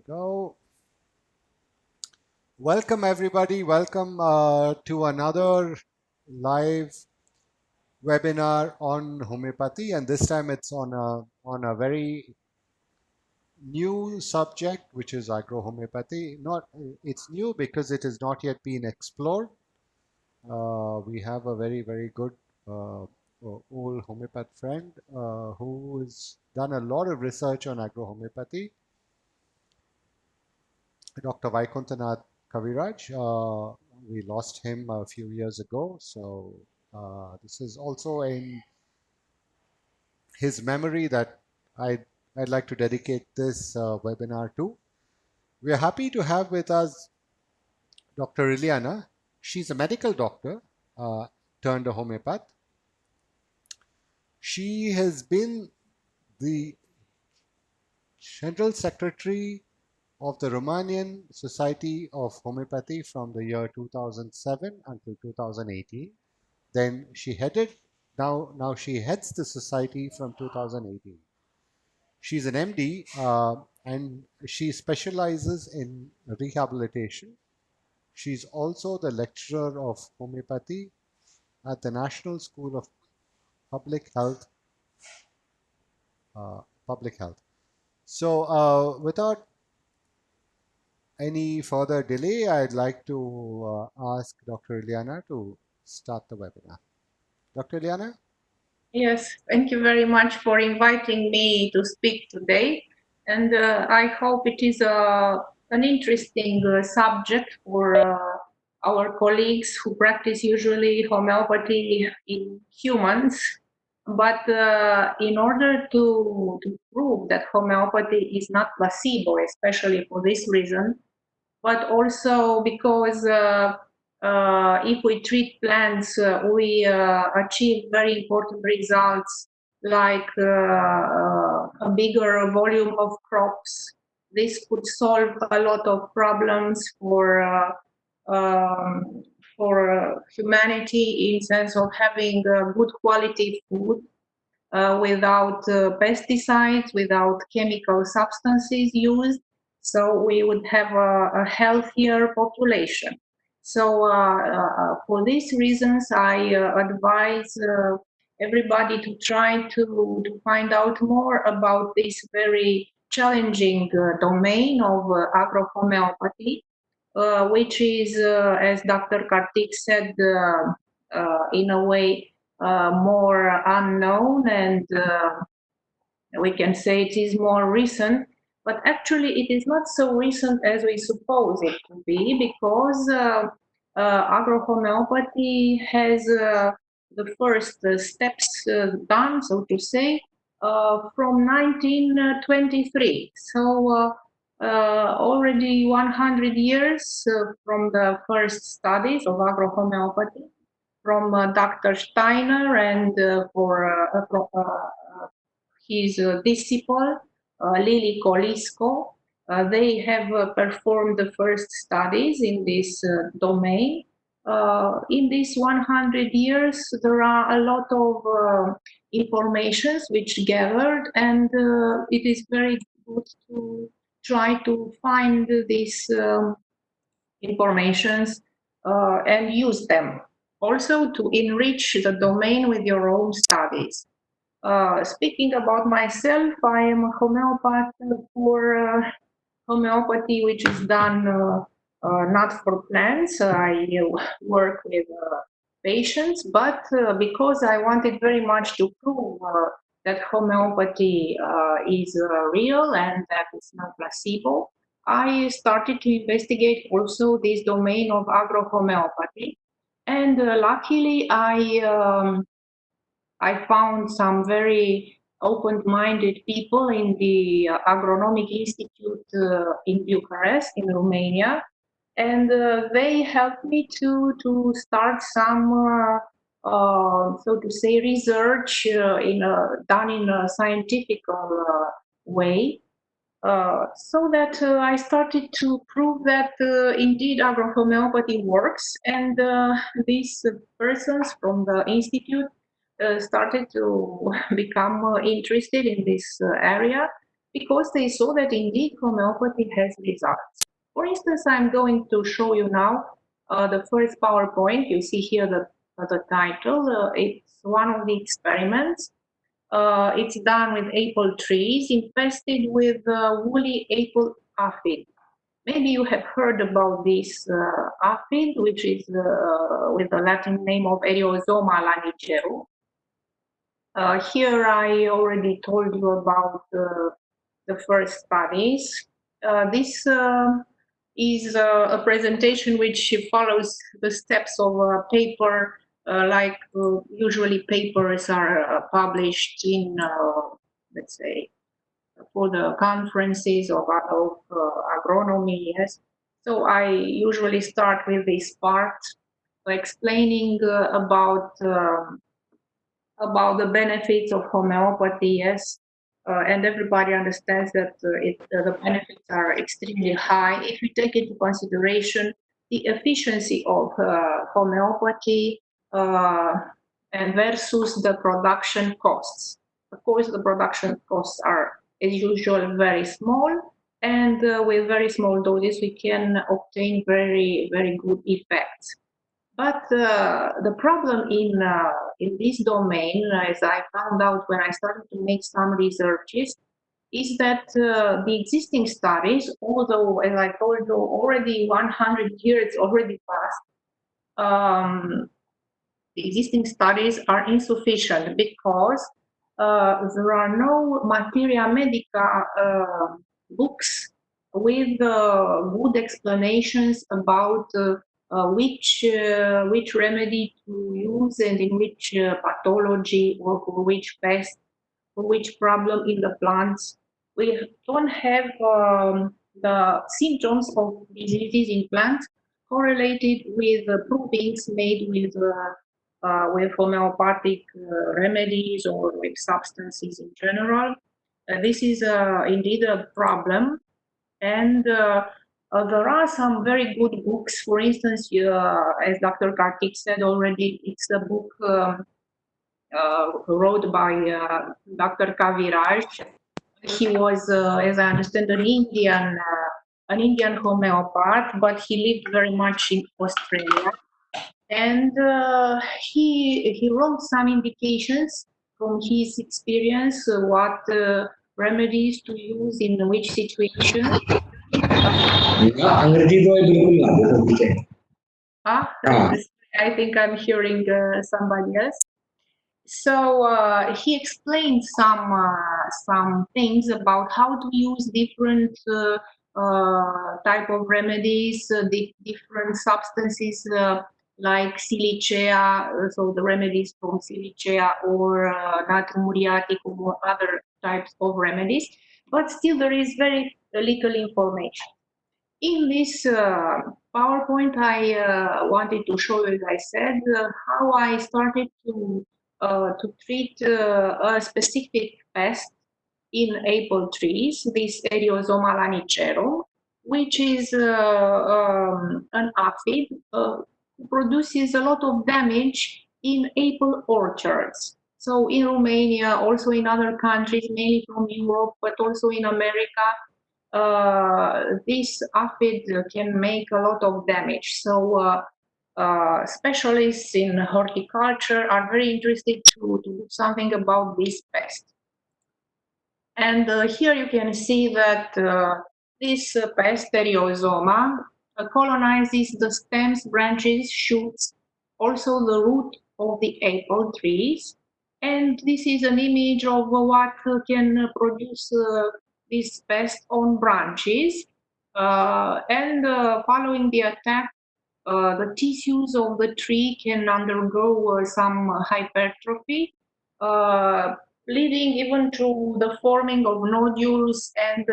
go. Welcome everybody. Welcome to another live webinar on homeopathy, and this time it's on a very new subject, which is agrohomeopathy. Not It's new because it has not yet been explored. We have a very good old homeopath friend who has done a lot of research on agrohomeopathy, Dr. Vaikuntanath Kaviraj. We lost him a few years ago, so this is also in his memory that I'd like to dedicate this webinar to. We are happy to have with us Dr. Iliana. She's a medical doctor turned a homeopath. She has been the General Secretary of the Romanian Society of Homeopathy from the year 2007 until 2018. Then she headed, now she heads the society from 2018. She's an MD and she specializes in rehabilitation. She's also the lecturer of homeopathy at the National School of Public Health. Public Health. So without any further delay, I'd like to ask Dr. Iliana to start the webinar. Dr. Iliana? Yes, thank you very much for inviting me to speak today. And I hope it is an interesting subject for our colleagues who practice usually homeopathy in humans. But in order to prove that homeopathy is not placebo, especially for this reason, but also because if we treat plants, we achieve very important results like a bigger volume of crops. This could solve a lot of problems for humanity in sense of having good quality food without pesticides, without chemical substances used. So we would have a healthier population. So for these reasons, I advise everybody to try to find out more about this very challenging domain of agrohomeopathy, which is, as Dr. Kartik said, in a way more unknown, and we can say it is more recent. But actually, it is not so recent as we suppose it to be, because agrohomeopathy has the first steps done, so to say, from 1923. So already 100 years from the first studies of agrohomeopathy from Dr. Steiner and his disciple, Lily Kolisko. They have performed the first studies in this domain. In these 100 years, there are a lot of informations which gathered, and it is very good to try to find these informations and use them. Also to enrich the domain with your own studies. Speaking about myself, I am a homeopath for homeopathy, which is done not for plants. I work with patients, but because I wanted very much to prove that homeopathy is real and that it's not placebo, I started to investigate also this domain of agrohomeopathy. And luckily, I found some very open-minded people in the Agronomic Institute in Bucharest, in Romania, and they helped me to start some, so to say, research done in a scientific way. So that I started to prove that indeed agrohomeopathy works, and these persons from the institute started to become interested in this area, because they saw that indeed homeopathy has results. For instance, I'm going to show you now the first PowerPoint. You see here the title. It's one of the experiments. It's done with apple trees infested with woolly apple aphid. Maybe you have heard about this aphid, which is with the Latin name of Eriosoma lanicerum. Here I already told you about the first studies. This is a presentation which follows the steps of a paper, like usually papers are published in, let's say, for the conferences of agronomy, yes. So I usually start with this part, explaining about the benefits of homeopathy, yes, and everybody understands that the benefits are extremely high if you take into consideration the efficiency of homeopathy uh, and versus the production costs. Of course, the production costs are, as usual, very small, and with very small doses, we can obtain very, very good effects. But the problem in this domain, as I found out when I started to make some researches, is that the existing studies, although as I told you already 100 years already passed, the existing studies are insufficient because there are no materia medica books with good explanations about which remedy to use and in which pathology or for which pest, for which problem in the plants. We don't have the symptoms of diseases in plants correlated with provings made with homeopathic remedies or with substances in general. This is indeed a problem, and there are some very good books. For instance, as Dr. Kartik said already, it's a book wrote by Dr. Kaviraj. He was, as I understand, an Indian homeopath, but he lived very much in Australia, and he wrote some indications from his experience what remedies to use in which situation. अंग्रेजी तो बिल्कुल ना देखो ठीक है Ah, हाँ I think I'm hearing somebody else. So he explained some things about how to use different type of remedies, different substances like silicea, so the remedies from silicea or natrium muriaticum or other types of remedies. But still, there is very little information. In this PowerPoint, I wanted to show you, as I said, how I started to treat a specific pest in apple trees, this Eriosoma lanicerum, which is an aphid who produces a lot of damage in apple orchards. So in Romania, also in other countries, mainly from Europe, but also in America, this aphid can make a lot of damage. So specialists in horticulture are very interested to do something about this pest. And here you can see that this pest, Eriosoma, colonizes the stems, branches, shoots, also the root of the apple trees. And this is an image of what can produce this pest on branches. And following the attack, the tissues of the tree can undergo some hypertrophy, leading even to the forming of nodules, and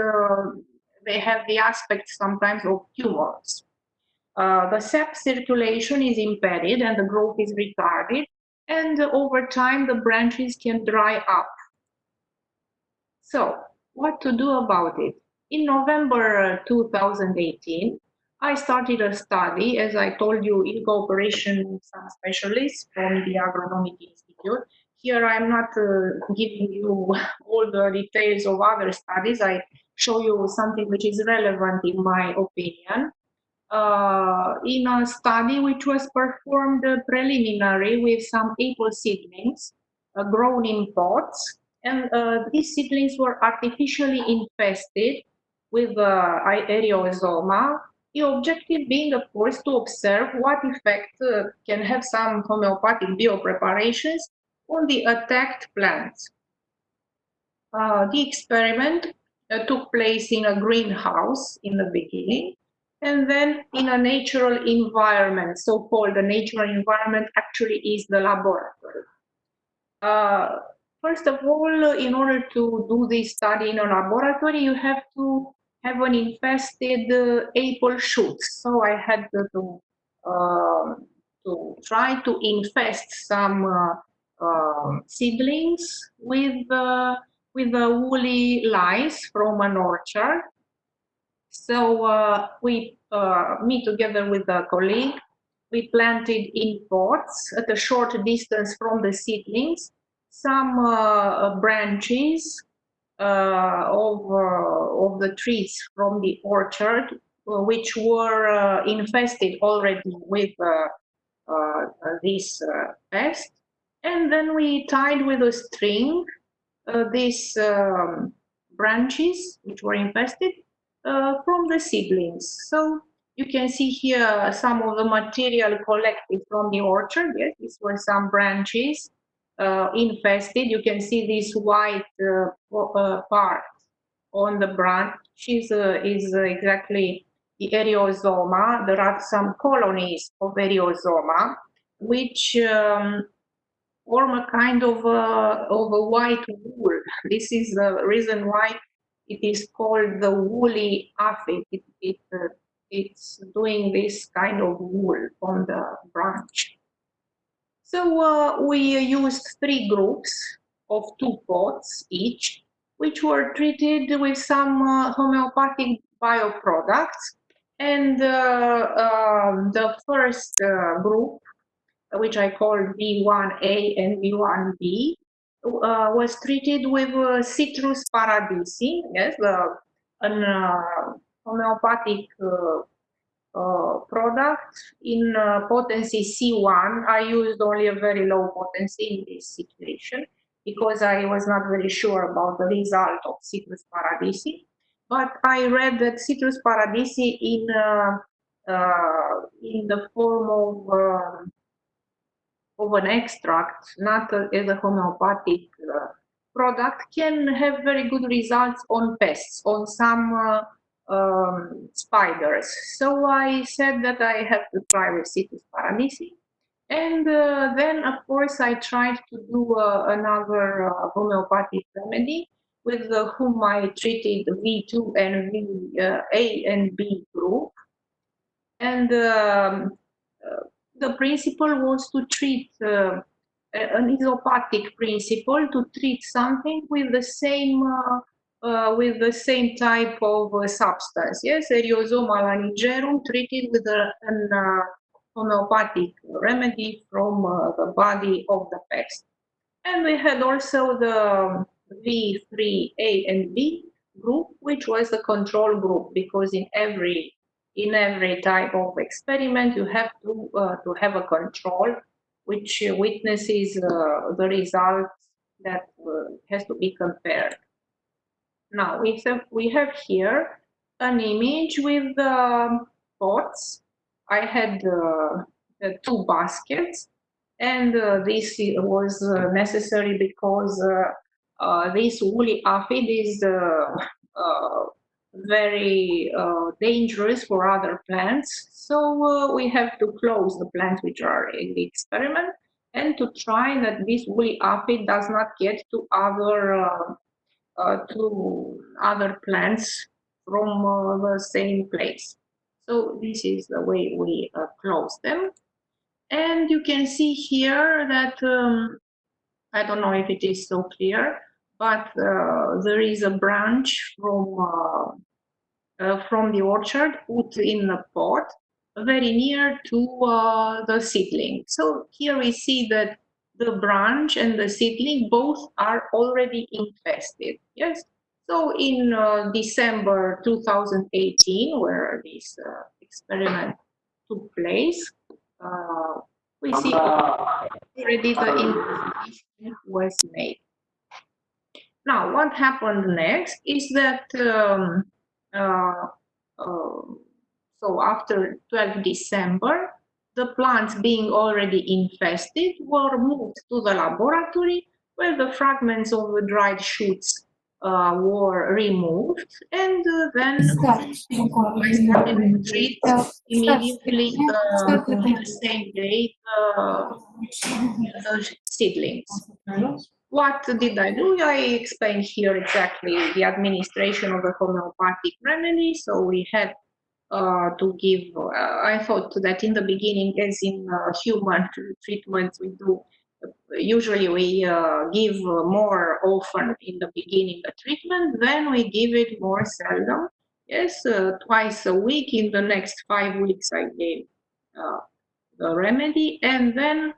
they have the aspect sometimes of tumors. The sap circulation is impeded and the growth is retarded, and over time the branches can dry up. So, what to do about it? In November 2018, I started a study, as I told you, in cooperation with some specialists from the Agronomic Institute. here I'm not giving you all the details of other studies. I show you something which is relevant in my opinion. In a study which was performed preliminary with some apple seedlings grown in pots, and these seedlings were artificially infested with aerosoma. The objective being, of course, to observe what effect can have some homeopathic biopreparations on the attacked plants. The experiment took place in a greenhouse in the beginning, and then in a natural environment, so-called the natural environment actually is the laboratory. First of all, in order to do this study in a laboratory, you have to have an infested apple shoots. So I had to try to infest some seedlings with the woolly lice from an orchard. So me together with a colleague, we planted in pots at a short distance from the seedlings some branches of the trees from the orchard, which were infested already with this pest. And then we tied with a string these branches which were infested from the seedlings. So you can see here some of the material collected from the orchard. Yes, these were some branches infested. You can see this white part on the branches is exactly the aerosoma. There are some colonies of aerosoma which form a kind of a white wool. This is the reason why it is called the woolly aphid. It's doing this kind of wool on the branch. So we used 3 groups of 2 pots each, which were treated with some homeopathic bioproducts. And the first group, which I call B1A and B1B, was treated with Citrus paradisi, yes, an homeopathic product in potency C1. I used only a very low potency in this situation because I was not very sure about the result of Citrus paradisi. But I read that Citrus paradisi in the form of an extract, not as a homeopathic product, can have very good results on pests, on some spiders. So I said that I have to try with Citrus paradisi. And then, of course, I tried to do another homeopathic remedy with whom I treated V2 and A and B group. And the principle was to treat an isopathic principle, to treat something with the same type of substance. Yes, Eriosoma lanigerum treated with an homeopathic remedy from the body of the pest. And we had also the V3A and B group, which was the control group, because in every type of experiment you have to have a control which witnesses the results that has to be compared. Now we have here an image with pots. I had 2 baskets, and this was necessary because this woolly aphid is very dangerous for other plants. So we have to close the plants which are in the experiment and to try that this woolly aphid does not get to other plants from the same place. So this is the way we close them. And you can see here that, I don't know if it is so clear, but there is a branch from the orchard put in a pot very near to the seedling. So here we see that the branch and the seedling both are already infested. Yes. So in December 2018, where this experiment took place, we see already the investigation was made. Now, what happened next is that uh, so after 12 December, the plants being already infested were moved to the laboratory where the fragments of the dried shoots were removed, and then I started to treat immediately the same day the seedlings. What did I do? I explained here exactly the administration of the homeopathic remedy. So we had to give, I thought that in the beginning, as in human treatments, we do, usually we give more often in the beginning the treatment, then we give it more seldom. Yes, twice a week. In the next 5 weeks, I gave the remedy, and then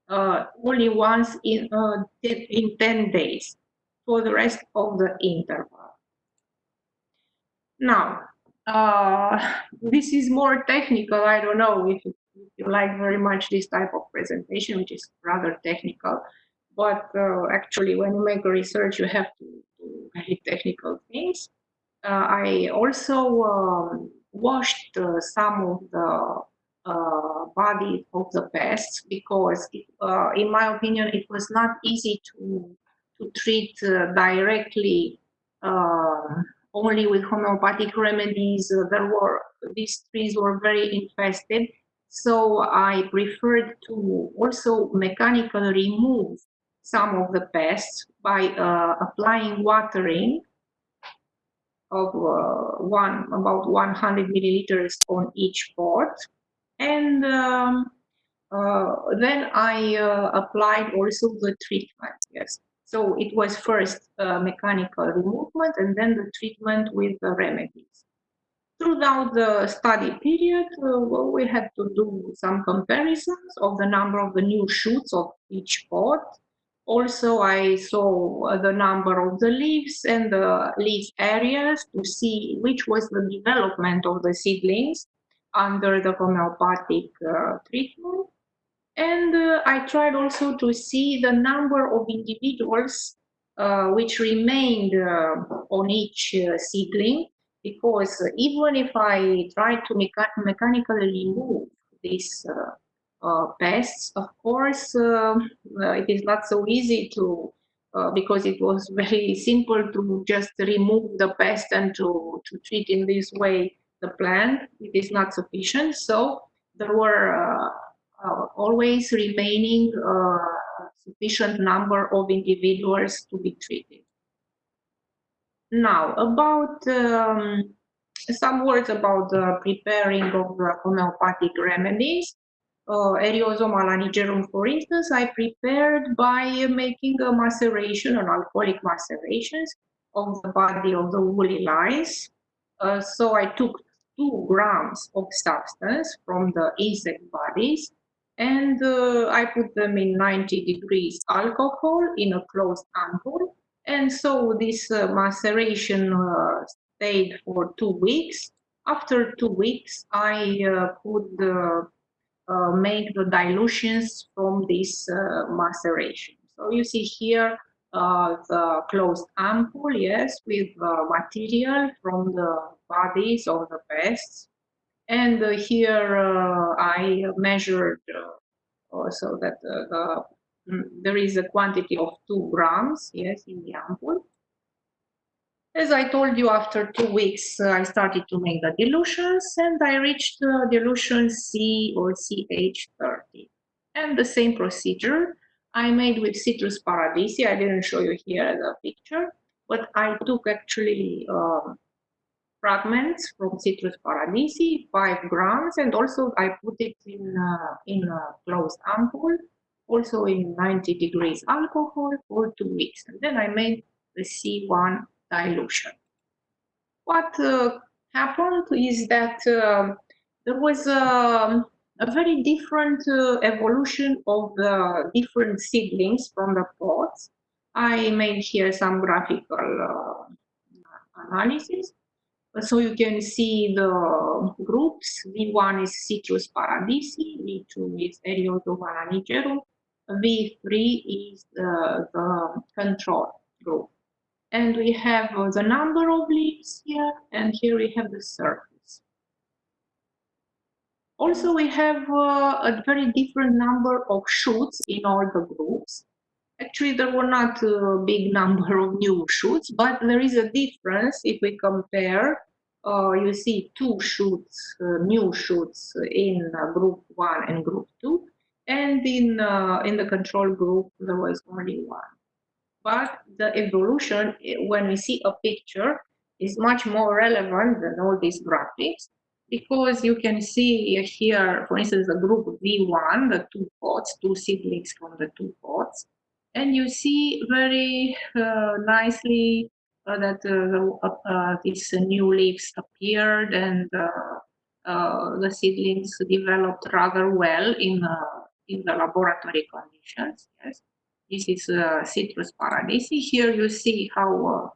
only once in 10 days for the rest of the interval. Now, this is more technical. I don't know if you like very much this type of presentation, which is rather technical. But actually, when you make a research, you have to do very technical things. I also washed some of the body of the pests because, in my opinion, it was not easy to treat directly only with homeopathic remedies. These trees were very infested, so I preferred to also mechanically remove some of the pests by applying watering of about 100 milliliters on each pot, and then I applied also the treatment. Yes, so it was first mechanical removal and then the treatment with the remedies. Throughout the study period, well, we had to do some comparisons of the number of the new shoots of each pot. Also, I saw the number of the leaves and the leaf areas to see which was the development of the seedlings under the homeopathic treatment. And I tried also to see the number of individuals which remained on each seedling, because even if I tried to mechanically remove these pests, of course, it is not so easy to, because it was very simple to just remove the pest and to treat in this way the plant. It is not sufficient. So there were always remaining sufficient number of individuals to be treated. Now, about some words about the preparing of the homeopathic remedies. Eriosoma lanigerum, for instance, I prepared by making a maceration, an alcoholic macerations of the body of the woolly lice. So I took 2 grams of substance from the insect bodies, and I put them in 90 degrees alcohol in a closed ampoule. And so this maceration stayed for 2 weeks. After 2 weeks, I could make the dilutions from this maceration. So you see here the closed ampoule, yes, with material from the bodies of the pests. And here I measured so that there is a quantity of 2 grams, yes, in the ampoule. As I told you, after 2 weeks, I started to make the dilutions, and I reached dilution C or CH30. And the same procedure I made with Citrus paradisi. I didn't show you here the picture, but I took actually fragments from Citrus paradisi, 5 grams, and also I put it in a closed ampoule, also in 90 degrees alcohol for 2 weeks. And then I made the C1 dilution. What happened is that there was a very different evolution of the different seedlings from the pots. I made here some graphical analysis. So you can see the groups. V1 is Citrus paradisi, V2 is Eriodovana nigerum, V3 is the control group. And we have the number of leaves here, and here we have the surface. Also, we have a very different number of shoots in all the groups. Actually, there were not a big number of new shoots, but there is a difference if we compare. You see two shoots, new shoots in group 1 and group 2, and in the control group there was only one. But the evolution, when we see a picture, is much more relevant than all these graphics, because you can see here, for instance, the group V1, the two pots, two seedlings from the two pots, and you see very nicely that these new leaves appeared, and the seedlings developed rather well in the laboratory conditions. Yes, this is Citrus paradisi. Here you see how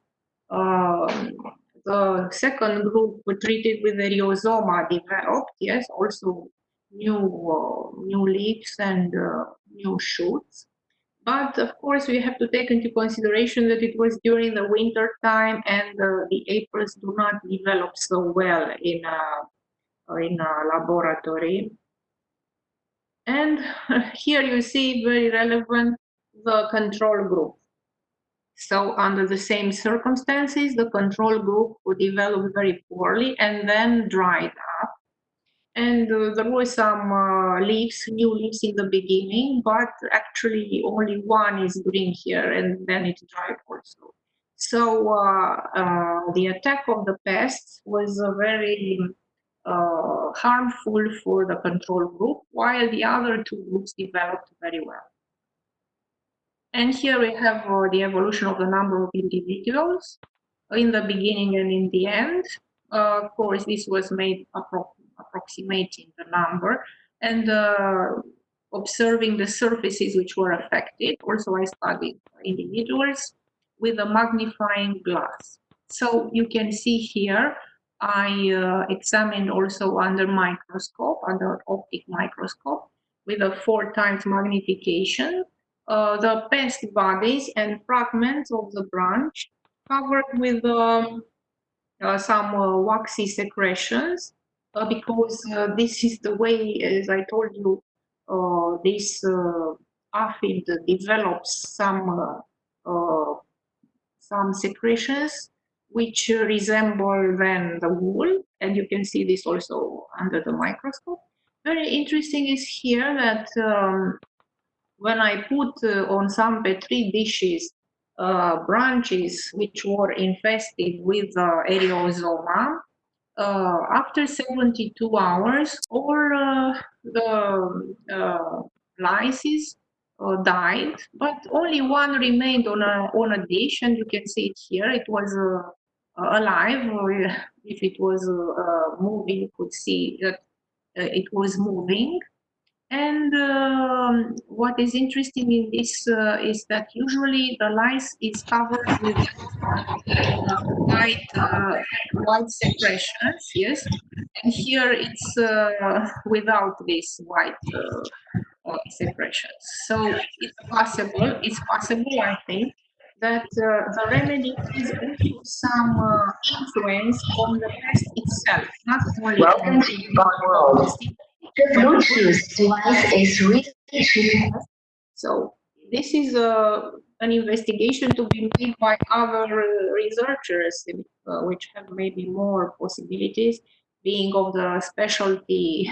the second group treated with the rhizoma developed. Yes, also new leaves and new shoots. But of course, we have to take into consideration that it was during the winter time, and the aphids do not develop so well in a laboratory. And here you see very relevant the control group. So under the same circumstances, the control group would develop very poorly and then dried up. And there were some leaves, new leaves in the beginning, but actually only one is green here, and then it dried also. So the attack of the pests was very harmful for the control group, while the other two groups developed very well. And here we have the evolution of the number of individuals in the beginning and in the end. Of course, this was made approximating the number, and observing the surfaces which were affected. Also, I studied individuals with a magnifying glass. So you can see here, I examined also under microscope, under optic microscope, with a 4 times magnification, the pest bodies and fragments of the branch covered with some waxy secretions, because this is the way, as I told you, this aphid develops some secretions which resemble then the wool, and you can see this also under the microscope. Very interesting is here that when I put on some petri dishes branches which were infested with Eriozoma, after 72 hours, all the lysis died, but only one remained on a dish, and you can see it here. It was alive. If it was moving, you could see that it was moving. And what is interesting in this is that usually the lice is covered with white secretions, yes, and here it's without these white secretions. So it's possible, I think, that the remedy has also some influence on the pest itself, not only Welcome to Fun World. The Bluetooth device is really. So this is an investigation to be made by other researchers, which have maybe more possibilities, being of the specialty,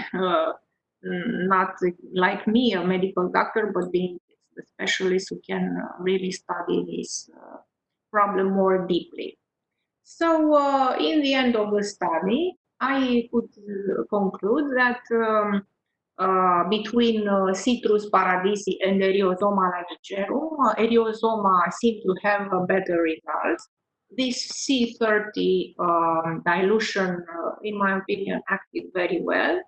not like me, a medical doctor, but being the specialist who can really study this problem more deeply. So in the end of the study, I could conclude that between Citrus paradisi and Eriozoma lagicerum, Eriozoma seemed to have better results. This C30 dilution, in my opinion, acted very well.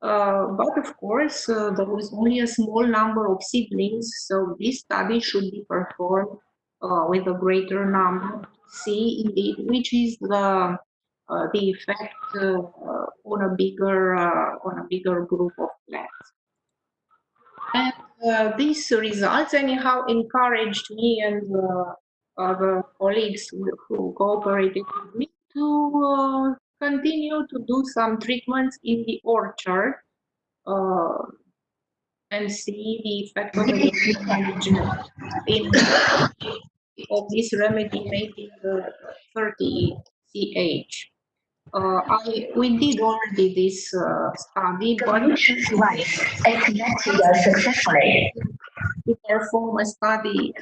But of course, there was only a small number of seedlings, so this study should be performed with a greater number to see indeed which is the effect on a bigger group of plants. And these results anyhow encouraged me and other colleagues who cooperated with me to continue to do some treatments in the orchard uh, and see the effect of the management in of this remedy made in the 30 CH. We did already this study, but Solutions wise, I connected successfully. to perform a study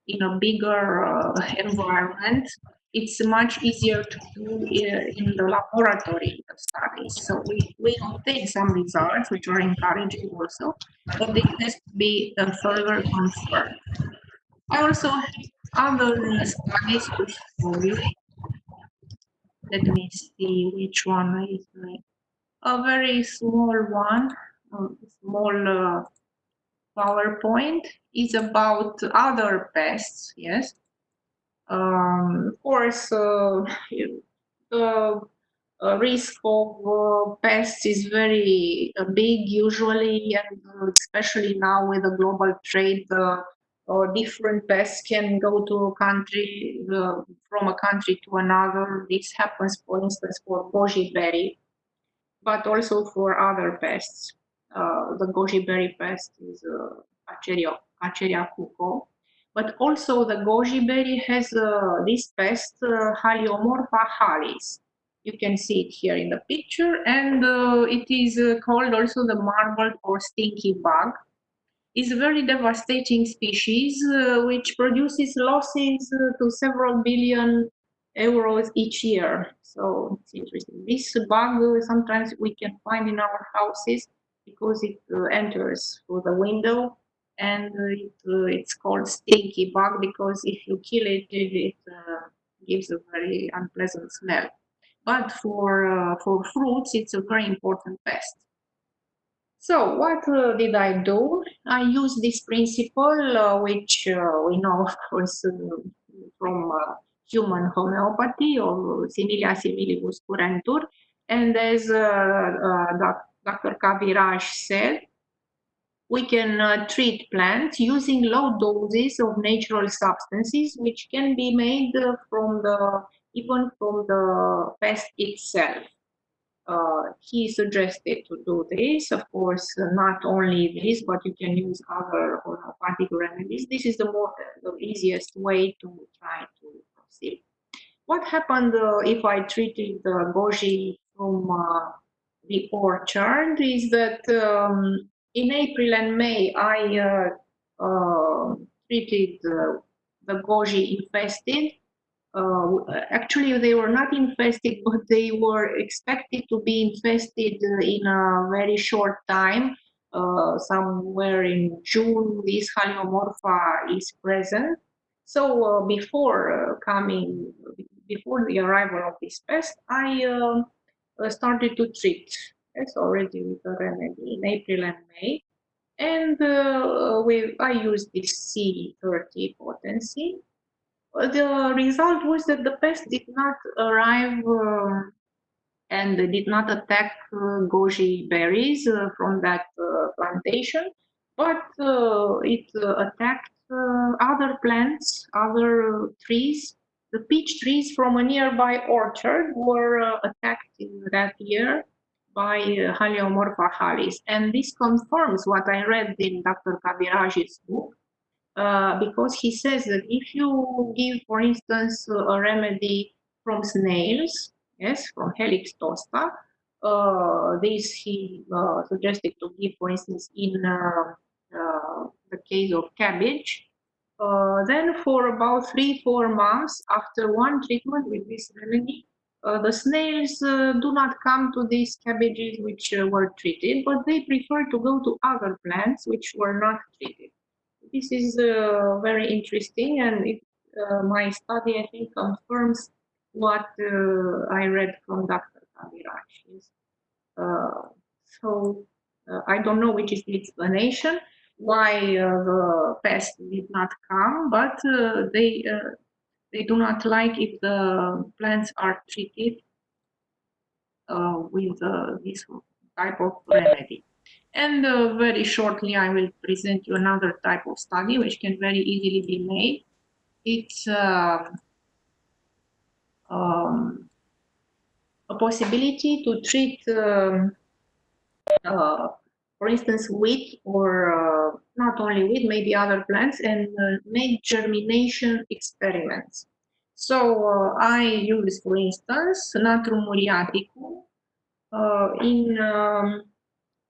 in a bigger environment, it's much easier to do in the laboratory studies. So we obtain some results which are encouraging also, but this has to be further confirmed. I also have other studies to show you. Let me see which one is a very small one, small PowerPoint is about other pests, yes. Of course, the risk of pests is very big usually, and especially now with the global trade, different pests can go to a country, from a country to another. This happens, for instance, for goji berry, but also for other pests. The goji berry pest is Acheria cuco, but also the goji berry has this pest, Haliomorpha halis. You can see it here in the picture, and it is called also the marbled or stinky bug. Is a very devastating species which produces losses to several billion euros each year. So it's interesting. This bug sometimes we can find in our houses because it enters through the window, and it's called stinky bug because if you kill it, it gives a very unpleasant smell. But for fruits, it's a very important pest. So what did I do? I used this principle, which we know, of course, from human homeopathy or similia similibus curantur. And as Dr. Kaviraj said, we can treat plants using low doses of natural substances, which can be made from the even from the pest itself. He suggested to do this. Of course, not only this, but you can use other homeopathic remedies. This is the easiest way to try to proceed. What happened if I treated the goji from the orchard is that in April and May I treated the goji infested. Actually, they were not infested, but they were expected to be infested in a very short time. Somewhere in June, this Haliomorpha is present. So before the arrival of this pest, I started to treat. Yes, already with the remedy in April and May, and I used this C30 potency. The result was that the pest did not arrive and did not attack goji berries from that plantation, but it attacked other plants, other trees. The peach trees from a nearby orchard were attacked in that year by Haliomorpha halis. And this confirms what I read in Dr. Kaviraj's book, because he says that if you give, for instance, a remedy from snails, yes, from Helix tosta, this he suggested to give, for instance, in the case of cabbage. Then for about 3-4 months after one treatment with this remedy, the snails do not come to these cabbages which were treated, but they prefer to go to other plants which were not treated. This is very interesting, and my study, I think, confirms what I read from Dr. Kaviraj. Yes. So I don't know which is the explanation why the pest did not come, but they do not like if the plants are treated with this type of remedy. And very shortly, I will present you another type of study which can very easily be made. It's a possibility to treat, for instance, wheat or not only wheat, maybe other plants, and make germination experiments. So I use, for instance, Natrum muriaticum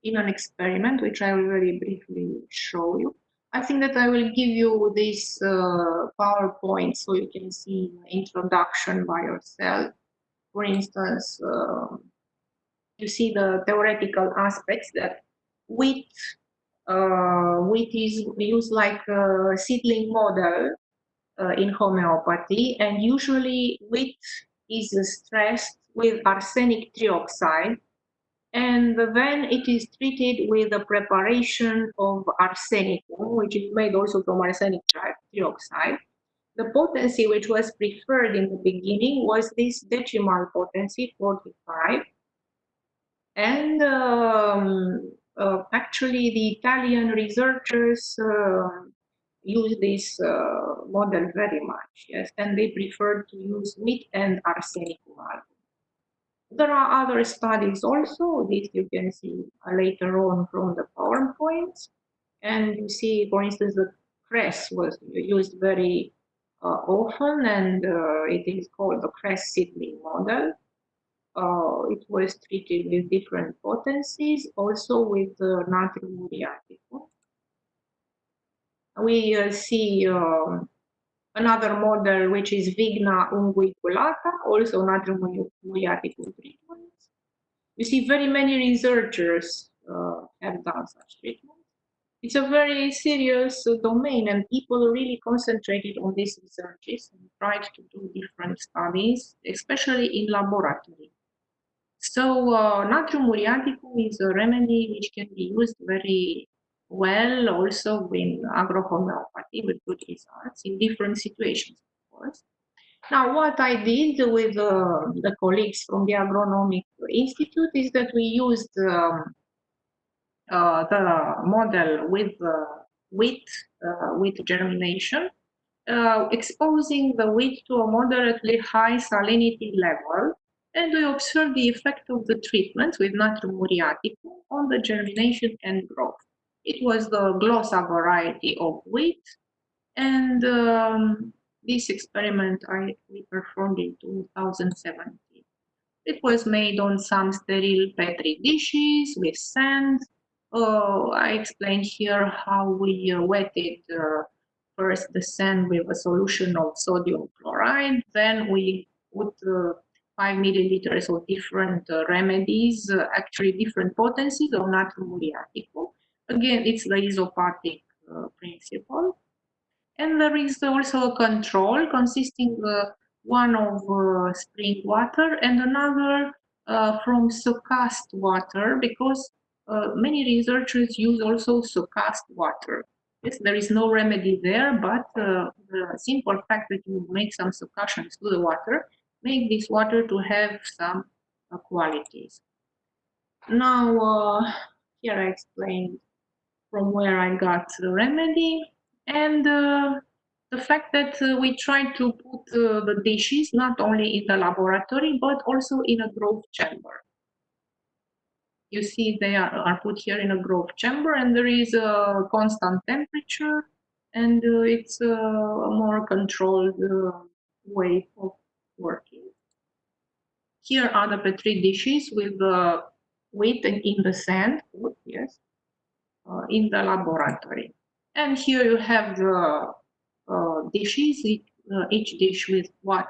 in an experiment, which I will very briefly show you. I think that I will give you this PowerPoint so you can see the introduction by yourself. For instance, you see the theoretical aspects that wheat is used like a seedling model in homeopathy, and usually wheat is stressed with arsenic trioxide, and then it is treated with a preparation of arsenicum, which is made also from arsenic trioxide. The potency which was preferred in the beginning was this decimal potency, 45. And actually, the Italian researchers use this model very much, yes, and they prefer to use wheat and arsenicum. There are other studies also, this you can see later on from the PowerPoints. And you see, for instance, the cress was used very often, and it is called the cress seedling model. It was treated with different potencies, also with natrium muriaticum. We see another model, which is Vigna unguiculata, also natrium muriaticum treatments. You see, very many researchers have done such treatments. It's a very serious domain, and people really concentrated on these researches and tried to do different studies, especially in laboratory. So Natrium muriaticum is a remedy which can be used very well also in agrohomeopathy with good results in different situations, of course. Now, what I did with the colleagues from the Agronomic Institute is that we used the model with wheat germination, exposing the wheat to a moderately high salinity level, and we observed the effect of the treatment with Natrium muriaticum on the germination and growth. It was the Glossa variety of wheat, and this experiment we performed in 2017. It was made on some sterile Petri dishes with sand. I explained here how we wetted first the sand with a solution of sodium chloride, then we put 5 milliliters of different remedies, actually different potencies of Natrium muriaticum. Again, it's the isopathic principle. And there is also a control consisting one of spring water and another from succast water, because many researchers use also succast water. Yes, there is no remedy there, but the simple fact that you make some succussions to the water make this water to have some qualities. Now, here I explained from where I got the remedy, and the fact that we try to put the dishes not only in the laboratory but also in a growth chamber. You see they are put here in a growth chamber, and there is a constant temperature, and it's a more controlled way of working. Here are the Petri dishes with the wheat in the sand, yes, in the laboratory. And here you have the dishes, each dish with what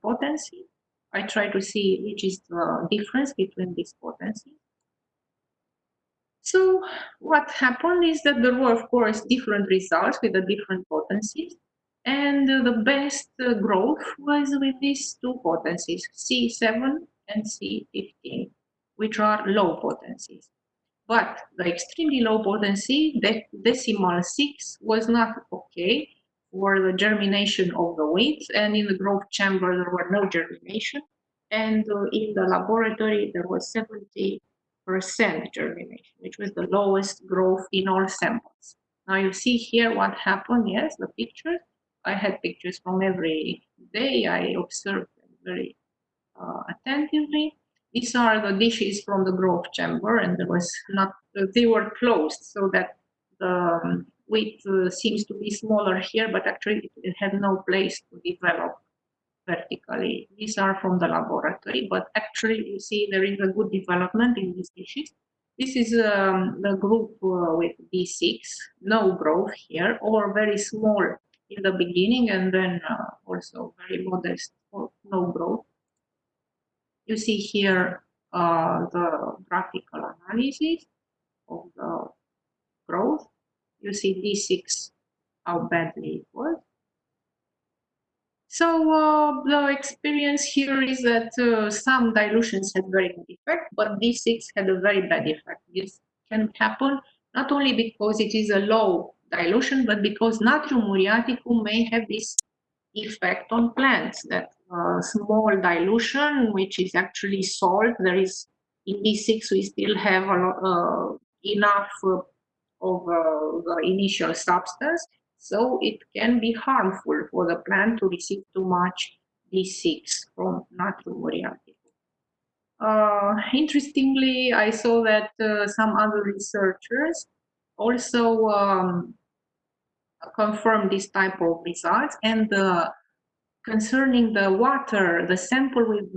potency. I try to see which is the difference between these potencies. So what happened is that there were, of course, different results with the different potencies. And the best growth was with these two potencies, C7 and C15. which are low potencies. But the extremely low potency, the decimal 6, was not okay for the germination of the weeds, and in the growth chamber there were no germination, and in the laboratory there was 70% germination, which was the lowest growth in all samples. Now you see here what happened. Yes, the pictures. I had pictures from every day. I observed them very attentively. These are the dishes from the growth chamber, and there was not. They were closed so that the wheat seems to be smaller here, but actually it had no place to develop vertically. These are from the laboratory, but actually you see there is a good development in these dishes. This is the group with D6, no growth here, or very small in the beginning, and then also very modest or no growth. You see here the graphical analysis of the growth. You see D6, how badly it was. So the experience here is that some dilutions had very good effect, but D6 had a very bad effect. This can happen not only because it is a low dilution, but because Natrium muriaticum may have this effect on plants, that small dilution, which is actually salt. There is in D6 we still have enough of the initial substance, so it can be harmful for the plant to receive too much D6 from Natrium muriaticum. Interestingly, I saw that some other researchers also confirmed this type of results, and concerning the water, the sample with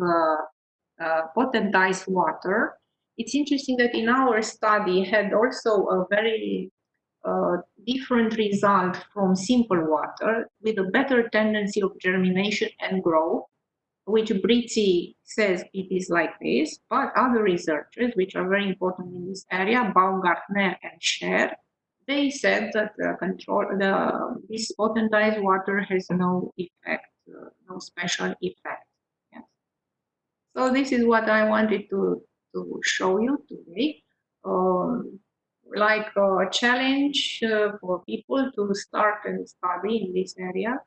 potentized water, it's interesting that in our study had also a very different result from simple water with a better tendency of germination and growth, which Brizzi says it is like this, but other researchers, which are very important in this area, Baumgartner and Scher, they said that this potentized water has no effect, no special effect. Yes. So this is what I wanted to show you today. Like a challenge for people to start and study in this area,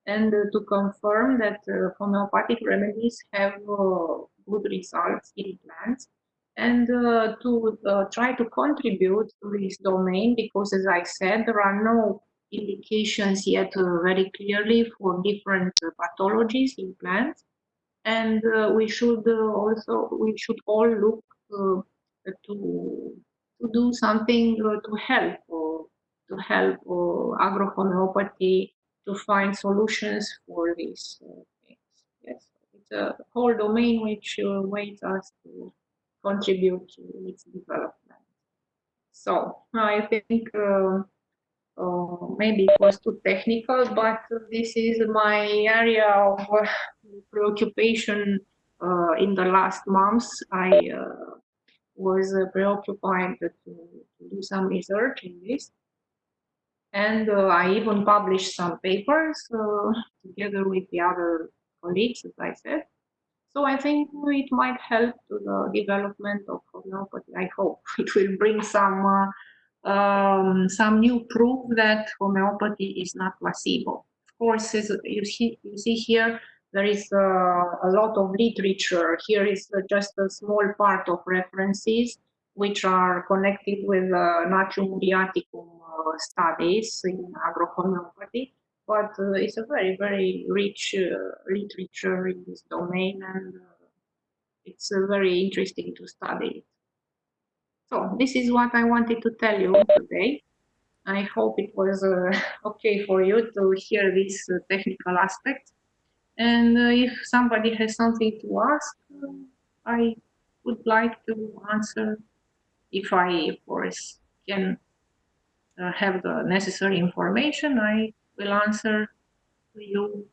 and to confirm that homeopathic remedies have good results in plants, and to try to contribute to this domain, because as I said, there are no indications yet very clearly for different pathologies in plants, and we should all look to do something to help agrohomeopathy to find solutions for these things. Yes, it's a whole domain which waits us to contribute to its development. So I think maybe it was too technical, but this is my area of preoccupation in the last months. I was preoccupied to do some research in this. And I even published some papers together with the other colleagues, as I said. So I think it might help to the development of homeopathy. I hope it will bring some new proof that homeopathy is not placebo. Of course, as you see here, there is a lot of literature. Here is just a small part of references which are connected with Natrium muriaticum studies in agrohomeopathy. But it's a very, very rich literature in this domain, and it's very interesting to study it. So this is what I wanted to tell you today. I hope it was okay for you to hear this technical aspect. And if somebody has something to ask, I would like to answer if I, of course, can have the necessary information. I will answer to you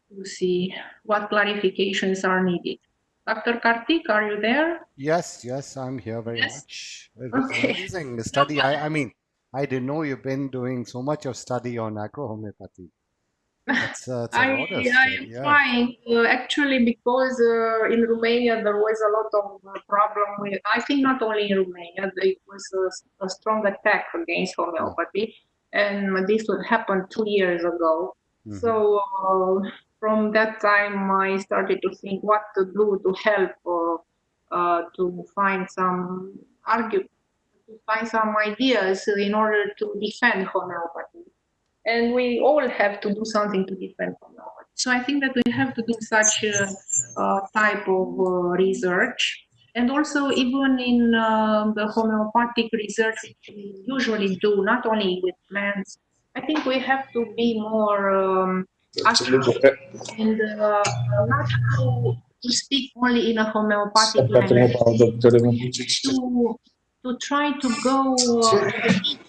to see what clarifications are needed. Dr. Kartik, are you there? Yes, yes, I'm here very Yes. much. It was Okay. amazing study. I mean, I didn't know you've been doing so much of study on agrohomeopathy. That's a I lot of I stuff. am Yeah. trying actually because in Romania there was a lot of problem with. I think not only in Romania there was a strong attack against Mm. homeopathy, and this would happen 2 years ago. Hmm. So from that time I started to think what to do to help to find some argue to find some ideas in order to defend homeopathy, and we all have to do something to defend from knowledge. So I think that we have to do such type of research, and also even in the homeopathic research, which we usually do, not only with plants. I think we have to be more accurate and not to speak only in a homeopathic language, to try to go and meet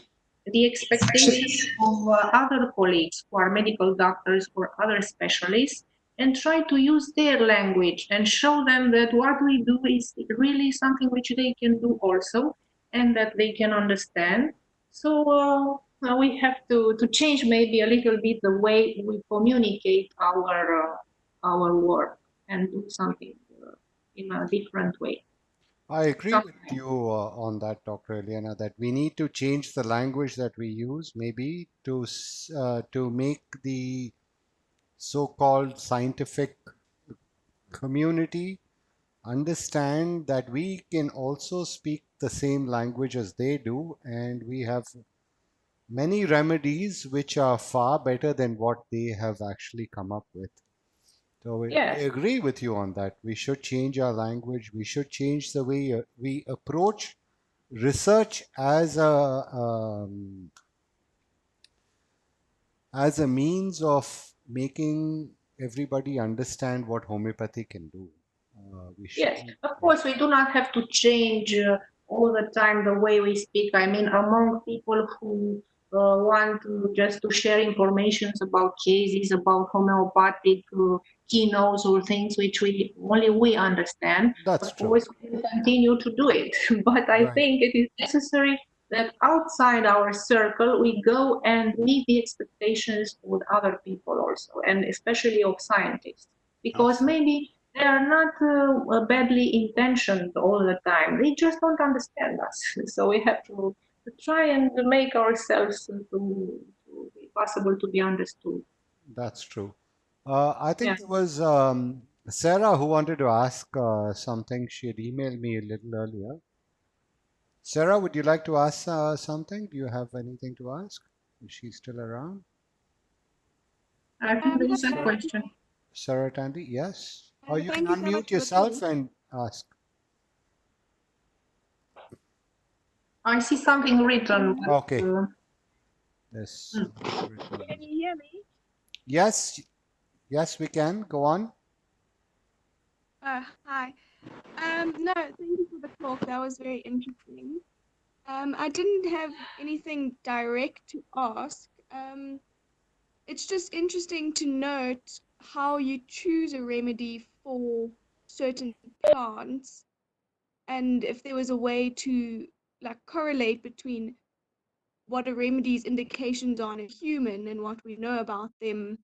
the expectations of other colleagues who are medical doctors or other specialists, and try to use their language and show them that what we do is really something which they can do also and that they can understand. So we have to change maybe a little bit the way we communicate our work and do something in a different way. I agree So, with you on that, Dr. Eliana, that we need to change the language that we use, maybe to make the so-called scientific community understand that we can also speak the same language as they do, and we have many remedies which are far better than what they have actually come up with. So I yes. agree with you on that. We should change our language. We should change the way we approach research as a means of making everybody understand what homeopathy can do. We should, Yes, of course, we do not have to change all the time the way we speak. I mean, among people who want to just to share informations about cases, about homeopathic keynotes or things which we only we understand, that's of true. course, we will continue to do it. But I Right. think it is necessary that outside our circle we go and meet the expectations with other people also, and especially of scientists, because Absolutely. maybe they are not badly intentioned all the time. They just don't understand us. So we have to try and make ourselves to be possible to be understood. That's true. I Yeah. think there was Sarah who wanted to ask something. She had emailed me a little earlier. Sarah, would you like to ask something? Do you have anything to ask? Is she still around? I think there is a Sarah, Hello. question. Sarah Tandy, yes. Or you can Thank you so much unmute for the yourself talk. and ask. I see something written. But, Okay, there's something written. Can you hear me? Yes, yes, we can. Go on. Hi. No, thank you for the talk. That was very interesting. I didn't have anything direct to ask. It's just interesting to note how you choose a remedy for certain plants, and if there was a way to like correlate between what a remedy's indications are in a human and what we know about them,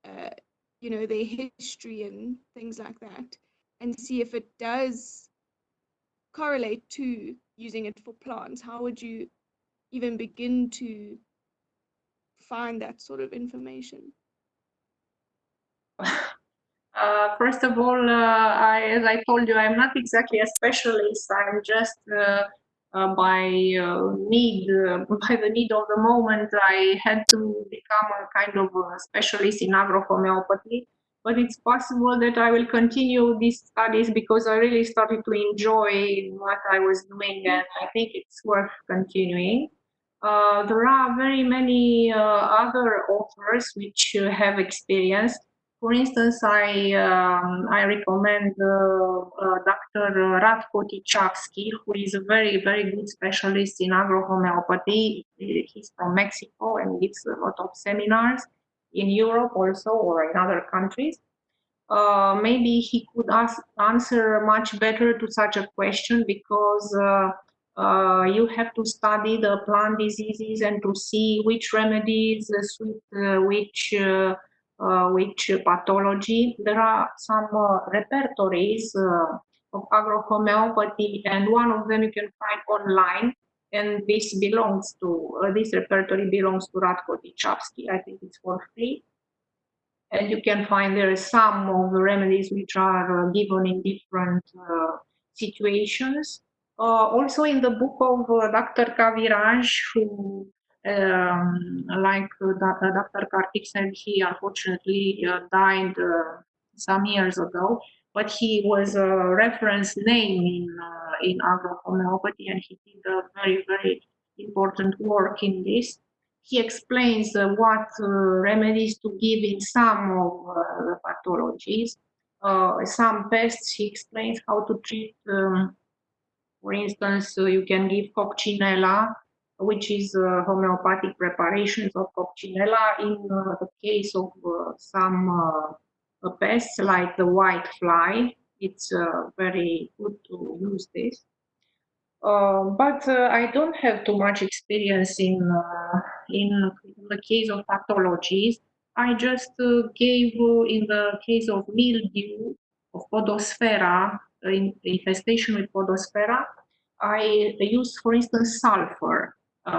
uh, their history and things like that, and see if it does correlate to using it for plants. How would you even begin to find that sort of information? First of all, as I told you, I'm not exactly a specialist. I'm just by need, by the need of the moment, I had to become a kind of a specialist in agrohomeopathy. But it's possible that I will continue these studies because I really started to enjoy what I was doing, and I think it's worth continuing. There are very many other authors which have experience. For instance, I recommend Dr. Radko Tichavsky, who is a very good specialist in agrohomeopathy. He's from Mexico and gives a lot of seminars in Europe also or in other countries. Maybe he could answer much better to such a question because You have to study the plant diseases and to see which remedies suit which pathology. There are some repertories of agrohomeopathy, and one of them you can find online. And this belongs to this repertory belongs to Radko Tichavsky. I think it's for free, and you can find there some of the remedies which are given in different situations. Also in the book of Dr. Kaviraj, who, like Dr. Kartik said, he unfortunately died some years ago, but he was a reference name in agrohomeopathy, and he did a very, very important work in this. He explains what remedies to give in some of the pathologies. Some pests, he explains how to treat. For instance, you can give coccinella, which is homeopathic preparations of coccinella in the case of some pests like the white fly. It's very good to use this. But I don't have too much experience in the case of pathologies. I just gave in the case of mildew of Podosphaera, in infestation with Podosphaera, I used, for instance, sulfur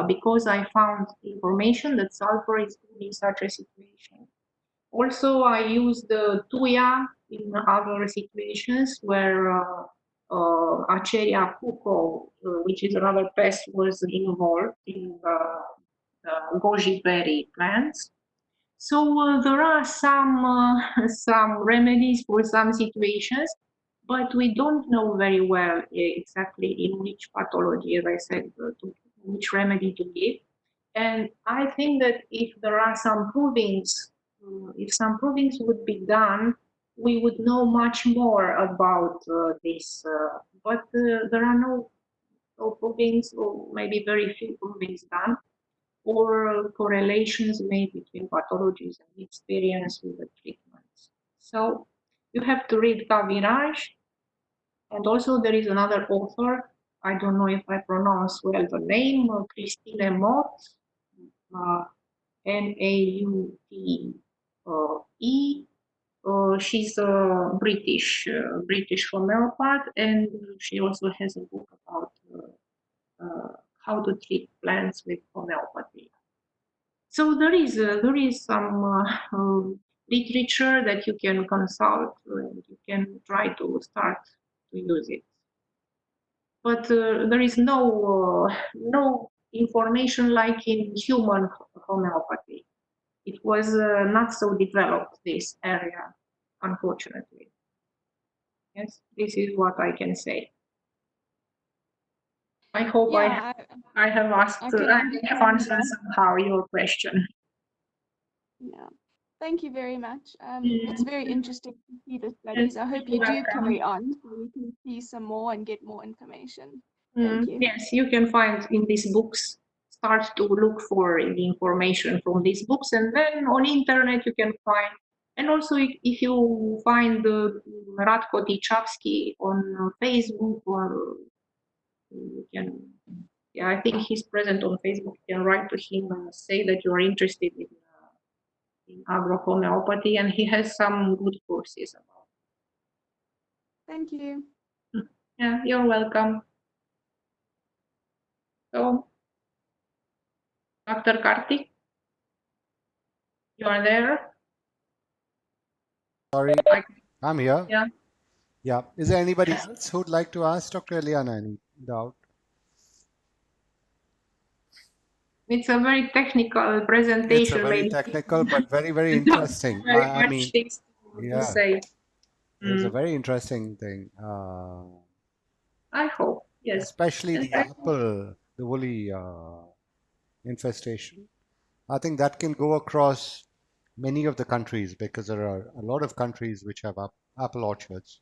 because I found information that sulfur is good in such a situation. Also, I use the tuya in other situations where Acheria cuco, which is another pest, was involved in the goji berry plants. So there are some remedies for some situations, but we don't know very well exactly in which pathology, as I said, which remedy to give. And I think that if there are some provings, if some provings would be done, we would know much more about this. But there are no provings, or maybe very few provings done, or correlations made between pathologies and experience with the treatments. So you have to read Kaviraj, and also there is another author. I don't know if I pronounce well the name, Christine Mott, Naute. She's a British homeopath, and she also has a book about how to treat plants with homeopathy. So there is some literature that you can consult, and you can try to start to use it. But there is no information like in human homeopathy. It was not so developed, this area, unfortunately. Yes, this is what I can say. I hope Yeah, I have asked, I can I have understand answered that. somehow your question. Yeah. Thank you very much. It's Mm. very interesting to see the Yes, studies. I hope you you're do welcome. carry on so we can see some more and get more information. Thank you. Yes, you can find in these books. Start to look for the information from these books, and then on internet you can find. And also, if you find Radko Tichavsky on Facebook, or you can, yeah, I think he's present on Facebook. You can write to him and say that you are interested in agrohomeopathy, and he has some good courses about. Thank you. Yeah, you're welcome. So, Dr. Kartik, you are there? Sorry, I'm here. Yeah. Yeah. Is there anybody else who'd like to ask Dr. Eliana any doubt? It's a very technical It's a presentation, very maybe technical but very, very not interesting. very I much mean, things to yeah, say. it's a Mm, very interesting thing. I hope, yes. Especially And the apple, the woolly infestation. I think that can go across many of the countries because there are a lot of countries which have apple orchards,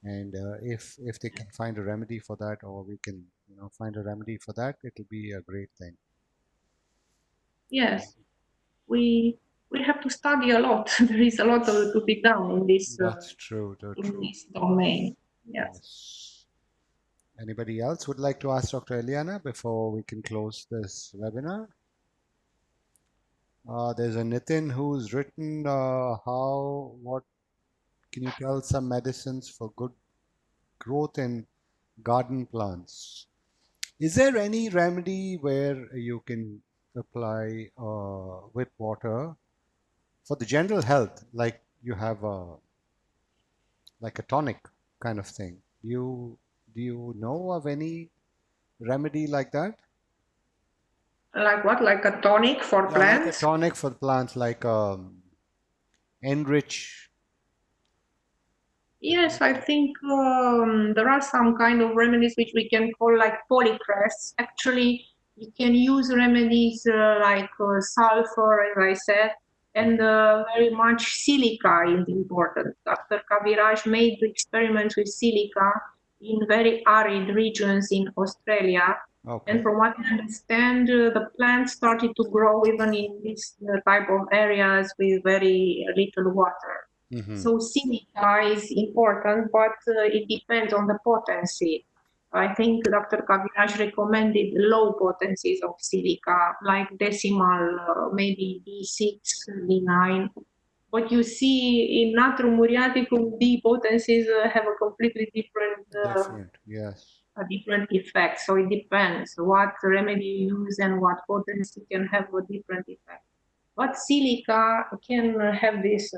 and if they can find a remedy for that, or we can find a remedy for that, it'll be a great thing. yes, we we have to study a lot. There is a lot to be done That's true. That's in true. this domain. Yes. Yes. Anybody else would like to ask Dr. Eliana before we can close this webinar? There's a Nitin who's written what can you tell some medicines for good growth in garden plants? Is there any remedy where you can apply with water for the general health, like you have like a tonic kind of thing? Do you know of any remedy like that? Like what? Like a tonic for Yeah, like a plants? tonic for the plants, like enrich. Yes, I think there are some kind of remedies which we can call like polycrests. Actually, you can use remedies like sulfur, as I said, and very much silica is important. Dr. Kaviraj made experiments with silica in very arid regions in Australia. And Okay. from what I understand, the plants started to grow even in this type of areas with very little water. Mm-hmm. So silica is important, but it depends on the potency. I think Dr. Kaviraj recommended low potencies of silica, like decimal, maybe D6, D9. But you see, in Natrum muriaticum, D potencies have a completely Different. Yes. different effect. So it depends what remedy you use and what potency can have a different effect. But silica can have this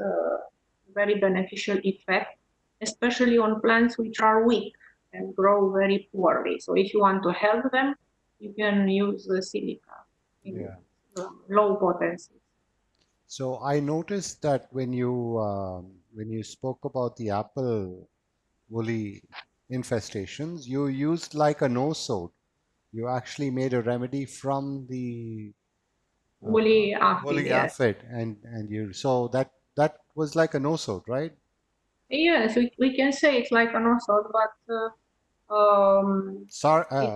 very beneficial effect, especially on plants which are weak and grow very poorly. So if you want to help them, you can use silica in Yeah. low potency. So I noticed that when you spoke about the apple woolly infestations, you used like a no-sode. You actually made a remedy from the Woolly aphid, woolly yes. aphid, and you so that was like a no-sode, right? Yes, we can say it's like an osod, but Sorry, it,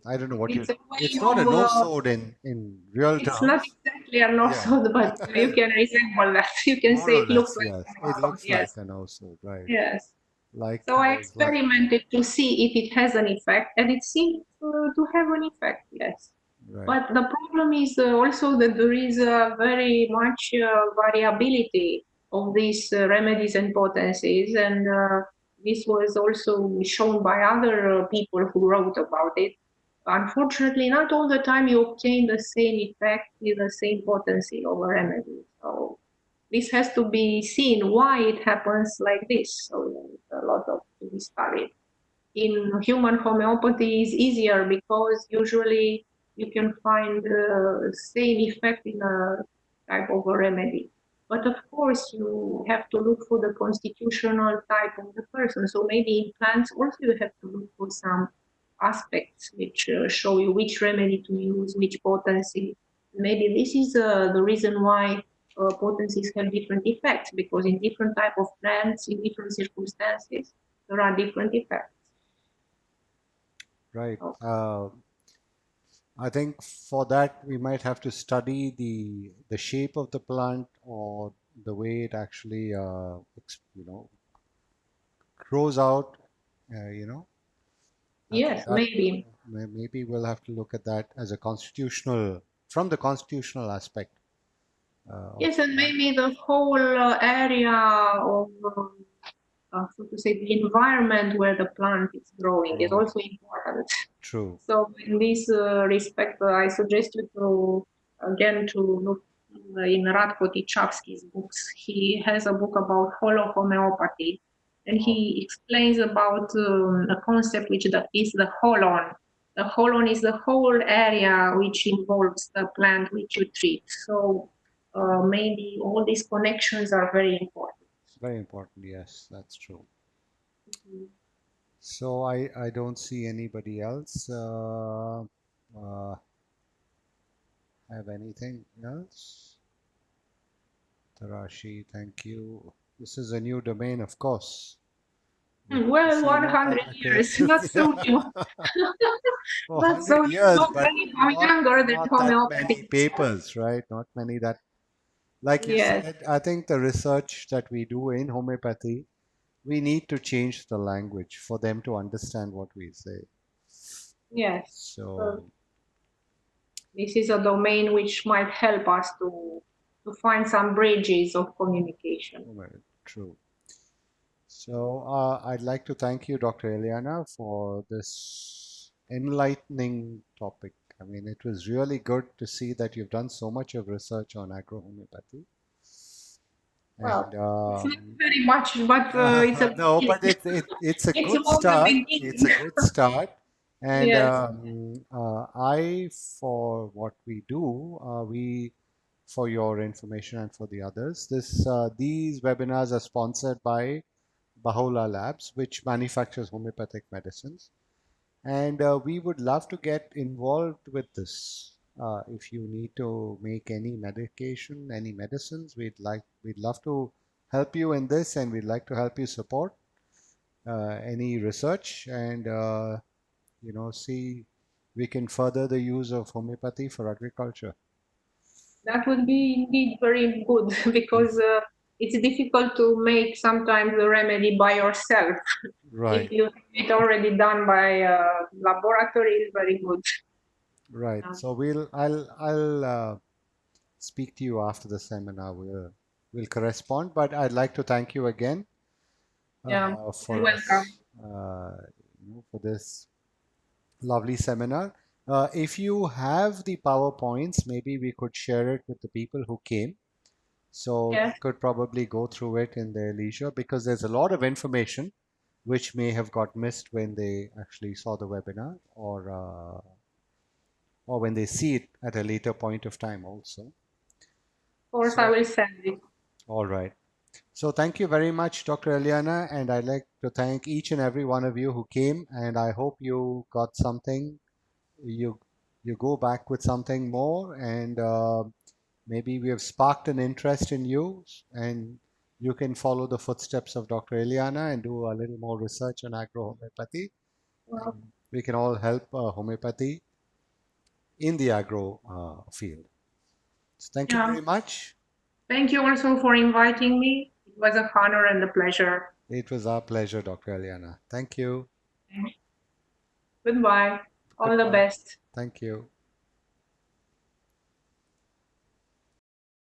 I don't know what you. it's a way It's not a of no-sode in real it's not terms. exactly an Yeah. osod, but you can resemble that. You can More say or it looks less, like yes. an It osod, looks like yes. an no-sode, right? Yes. Like So I it's like experimented to see if it has an effect, and it seemed to have an effect, yes. right. But the problem is also that there is very much variability of these remedies and potencies, and this was also shown by other people who wrote about it. Unfortunately, not all the time you obtain the same effect with the same potency of a remedy. So this has to be seen why it happens like this. So a lot of to be studied. In human homeopathy is easier because usually you can find the same effect in a type of a remedy. But of course, you have to look for the constitutional type of the person. So maybe in plants also you have to look for some aspects which show you which remedy to use, which potency. Maybe this is the reason why potencies have different effects, because in different type of plants, in different circumstances, there are different effects. Right. So, I think for that we might have to study the shape of the plant or the way it actually grows out. You know, I think yes, that maybe. maybe we'll have to look at that as a constitutional from the constitutional aspect of Yes, the and plant. maybe the whole area of, so to say, the environment where the plant is growing is Growing. also important. True. So in this respect, I suggest you to again to look in Radko Tichavsky's books. He has a book about holohomeopathy, and Oh, he explains about a concept which is the holon. The holon is the whole area which involves the plant which you treat. So maybe all these connections are very important. very important. Yes, that's true. Mhm. So I don't see anybody else have anything else. Tarashi, thank you. This is a new domain, of course. We have to Well, see more 100 years, publications. not so new. For Not so 100 new. years, Not but many. I'm not younger than not that homeopathic many research. papers, right? Not many that, like you Yes, said, I think the research that we do in homeopathy, we need to change the language for them to understand what we say. Yes. So, This is a domain which might help us to find some bridges of communication. well, true. So, I'd like to thank you, Dr. Eliana, for this enlightening topic. I mean, it was really good to see that you've done so much of research on agrohomeopathy. Well, And it's not very much, but it's a no, but beginning. it's a It's good about the start. It's beginning. a good start. And Yes. for what we do, for your information and for the others, these webinars are sponsored by Bahula Labs, which manufactures homeopathic medicines. And we would love to get involved with this. If you need to make any medication, any medicines, we'd love to help you in this, and we'd like to help you support any research, and see we can further the use of homeopathy for agriculture. That would be indeed very good because it's difficult to make sometimes the remedy by yourself. If Right, you have it already done by a laboratory, it's very good. right. Uh, So I'll speak to you after the seminar. We'll correspond, but I'd like to thank you again yeah, you're for welcome. this for this lovely seminar. If you have the PowerPoints, maybe we could share it with the people who came, so they Yes, could probably go through it in their leisure, because there's a lot of information which may have got missed when they actually saw the webinar, or when they see it at a later point of time also. of course, I So, will send it. all right. So thank you very much, Dr. Eliana, and I'd like to thank each and every one of you who came, and I hope you got something. You you go back with something more, and maybe we have sparked an interest in you, and you can follow the footsteps of Dr. Eliana and do a little more research on agrohomeopathy. Well, And we can all help homeopathy in the agro field. So thank you yeah. very much. Thank you also for inviting me. It was a honor and a pleasure. It was our pleasure, Dr. Eliana. Thank you. Goodbye. All the Goodbye. best. Thank you.